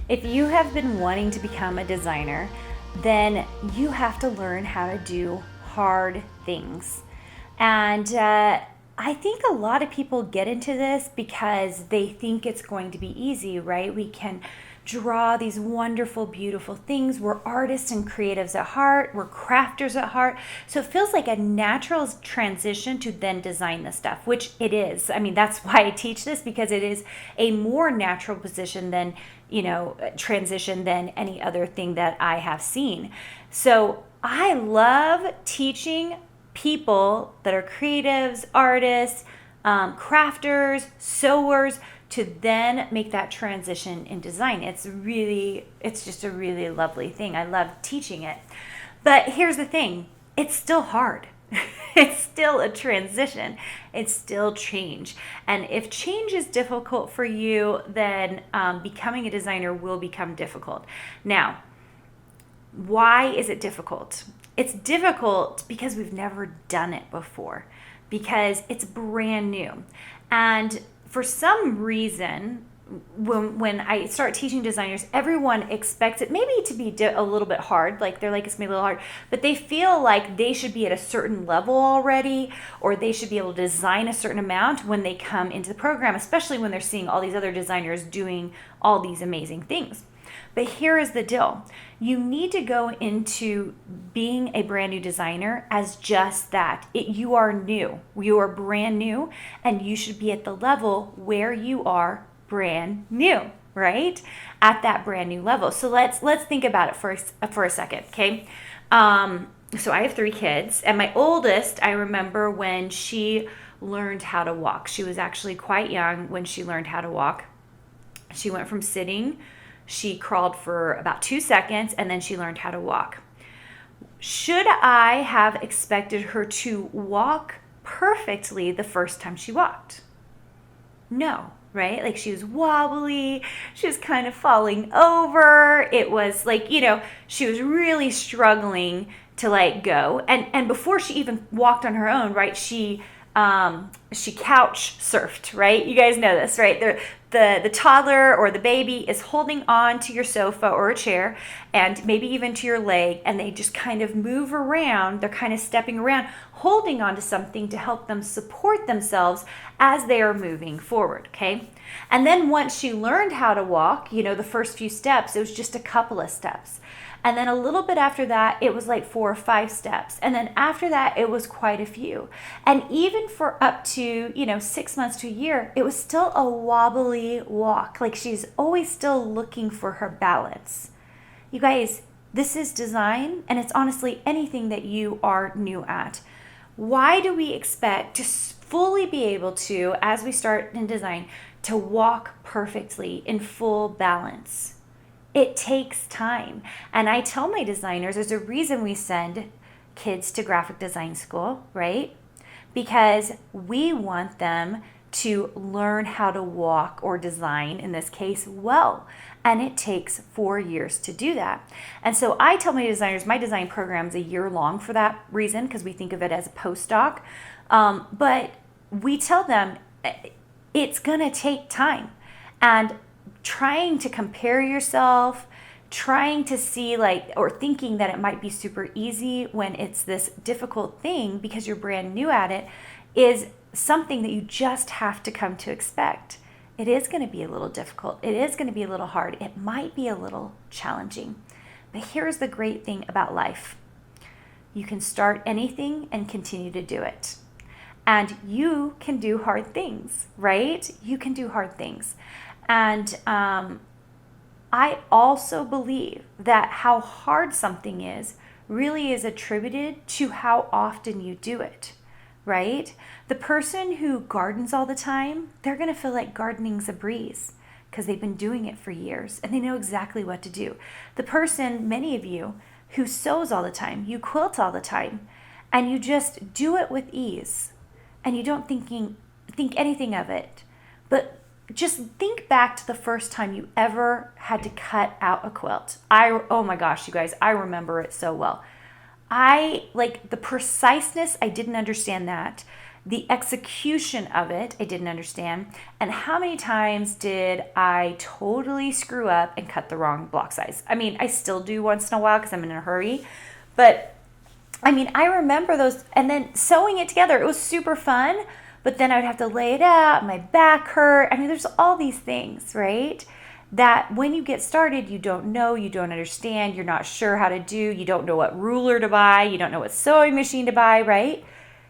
If you have been wanting to become a designer, then you have to learn how to do hard things. And I think a lot of people get into this because they think it's going to be easy, right? We can draw these wonderful, beautiful things. We're artists and creatives at heart. We're crafters at heart. So it feels like a natural transition to then design this stuff, which it is. I mean, that's why I teach this, because it is a more natural position than, transition than any other thing that I have seen. So I love teaching people that are creatives, artists, crafters, sewers, to then make that transition in design. It's just a really lovely thing. I love teaching it. But here's the thing, it's still hard. It's still a transition. It's still change. And if change is difficult for you, then becoming a designer will become difficult. Now, why is it difficult? It's difficult because we've never done it before, because it's brand new. And for some reason, when I start teaching designers, everyone expects it maybe to be a little bit hard. Like they're like, it's maybe a little hard, but they feel like they should be at a certain level already, or they should be able to design a certain amount when they come into the program, especially when they're seeing all these other designers doing all these amazing things. But here is the deal. You need to go into being a brand new designer as just that. You are new. You are brand new, and you should be at the level where you are brand new, right? At that brand new level. So let's think about it for a second, okay? So I have 3 kids, and my oldest, I remember when she learned how to walk. She was actually quite young when she learned how to walk. She went from sitting, she crawled for about 2 seconds, and then she learned how to walk. Should I have expected her to walk perfectly the first time she walked? No, right? Like, she was wobbly, she was kind of falling over. It was like, she was really struggling to go. And before she even walked on her own, right, she couch surfed, right? You guys know this, right? The toddler or the baby is holding on to your sofa or a chair, and maybe even to your leg, and they just kind of move around. They're kind of stepping around, holding on to something to help them support themselves as they are moving forward, okay? And then once she learned how to walk, the first few steps, it was just a couple of steps. And then a little bit after that, it was like 4 or 5 steps. And then after that, it was quite a few. And even for up to, 6 months to a year, it was still a wobbly walk. Like, she's always still looking for her balance. You guys, this is design, and it's honestly anything that you are new at. Why do we expect to fully be able to, as we start in design, to walk perfectly in full balance? It takes time. And I tell my designers, there's a reason we send kids to graphic design school, right? Because we want them to learn how to walk or design, in this case, well. And it takes 4 years to do that. And so I tell my designers, my design program is a year long for that reason, because we think of it as a postdoc. But we tell them it's going to take time. And trying to compare yourself, trying to see or thinking that it might be super easy when it's this difficult thing because you're brand new at it, is something that you just have to come to expect. It is going to be a little difficult. It is going to be a little hard. It might be a little challenging. But here's the great thing about life. You can start anything and continue to do it. And you can do hard things, right? You can do hard things. And I also believe that how hard something is really is attributed to how often you do it, right? The person who gardens all the time, they're going to feel like gardening's a breeze because they've been doing it for years and they know exactly what to do. The person, many of you, who sews all the time, you quilt all the time, and you just do it with ease, and you don't think anything of it. But just think back to the first time you ever had to cut out a quilt. Oh my gosh, you guys, I remember it so well. The preciseness, I didn't understand that. The execution of it, I didn't understand. And how many times did I totally screw up and cut the wrong block size? I mean, I still do once in a while because I'm in a hurry. But I mean, I remember those, and then sewing it together, it was super fun. But then I would have to lay it out, my back hurt. I mean, there's all these things, right? That when you get started, you don't know, you don't understand, you're not sure how to do, you don't know what ruler to buy, you don't know what sewing machine to buy, right?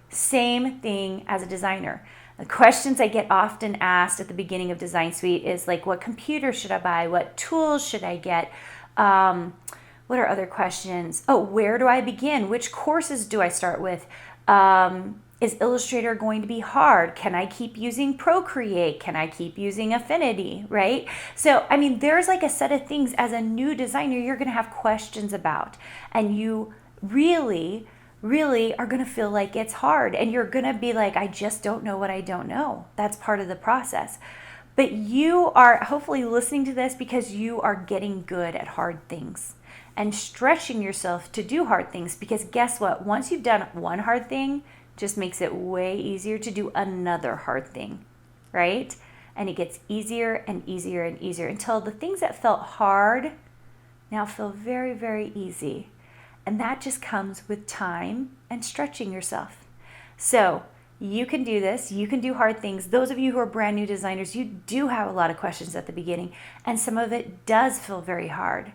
Same thing as a designer. The questions I get often asked at the beginning of Design Suite is like, what computer should I buy? What tools should I get? What are other questions? Oh, where do I begin? Which courses do I start with? Is Illustrator going to be hard? Can I keep using Procreate? Can I keep using Affinity, right? So, I mean, there's like a set of things as a new designer you're going to have questions about. And you really are going to feel like it's hard. And you're going to be like, I just don't know what I don't know. That's part of the process. But you are hopefully listening to this because you are getting good at hard things and stretching yourself to do hard things. Because guess what? Once you've done one hard thing, just makes it way easier to do another hard thing, right? And it gets easier and easier and easier until the things that felt hard now feel very, very easy. And that just comes with time and stretching yourself. So you can do this. You can do hard things. Those of you who are brand new designers, you do have a lot of questions at the beginning, and some of it does feel very hard.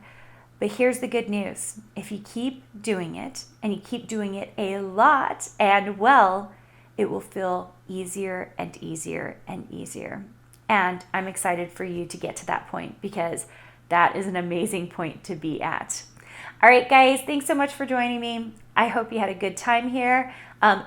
But here's the good news. If you keep doing it, and you keep doing it a lot and well, it will feel easier and easier and easier. And I'm excited for you to get to that point because that is an amazing point to be at. All right, guys, thanks so much for joining me. I hope you had a good time here.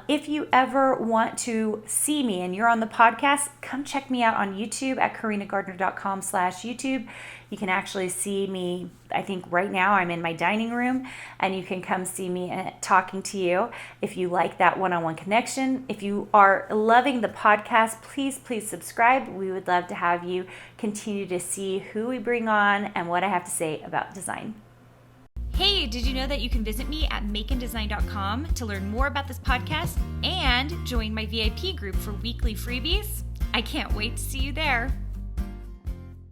If you ever want to see me and you're on the podcast, come check me out on YouTube at carinagardner.com/YouTube. You can actually see me, I think right now I'm in my dining room, and you can come see me talking to you if you like that one-on-one connection. If you are loving the podcast, please subscribe. We would love to have you continue to see who we bring on and what I have to say about design. Hey, did you know that you can visit me at makeanddesign.com to learn more about this podcast and join my VIP group for weekly freebies? I can't wait to see you there.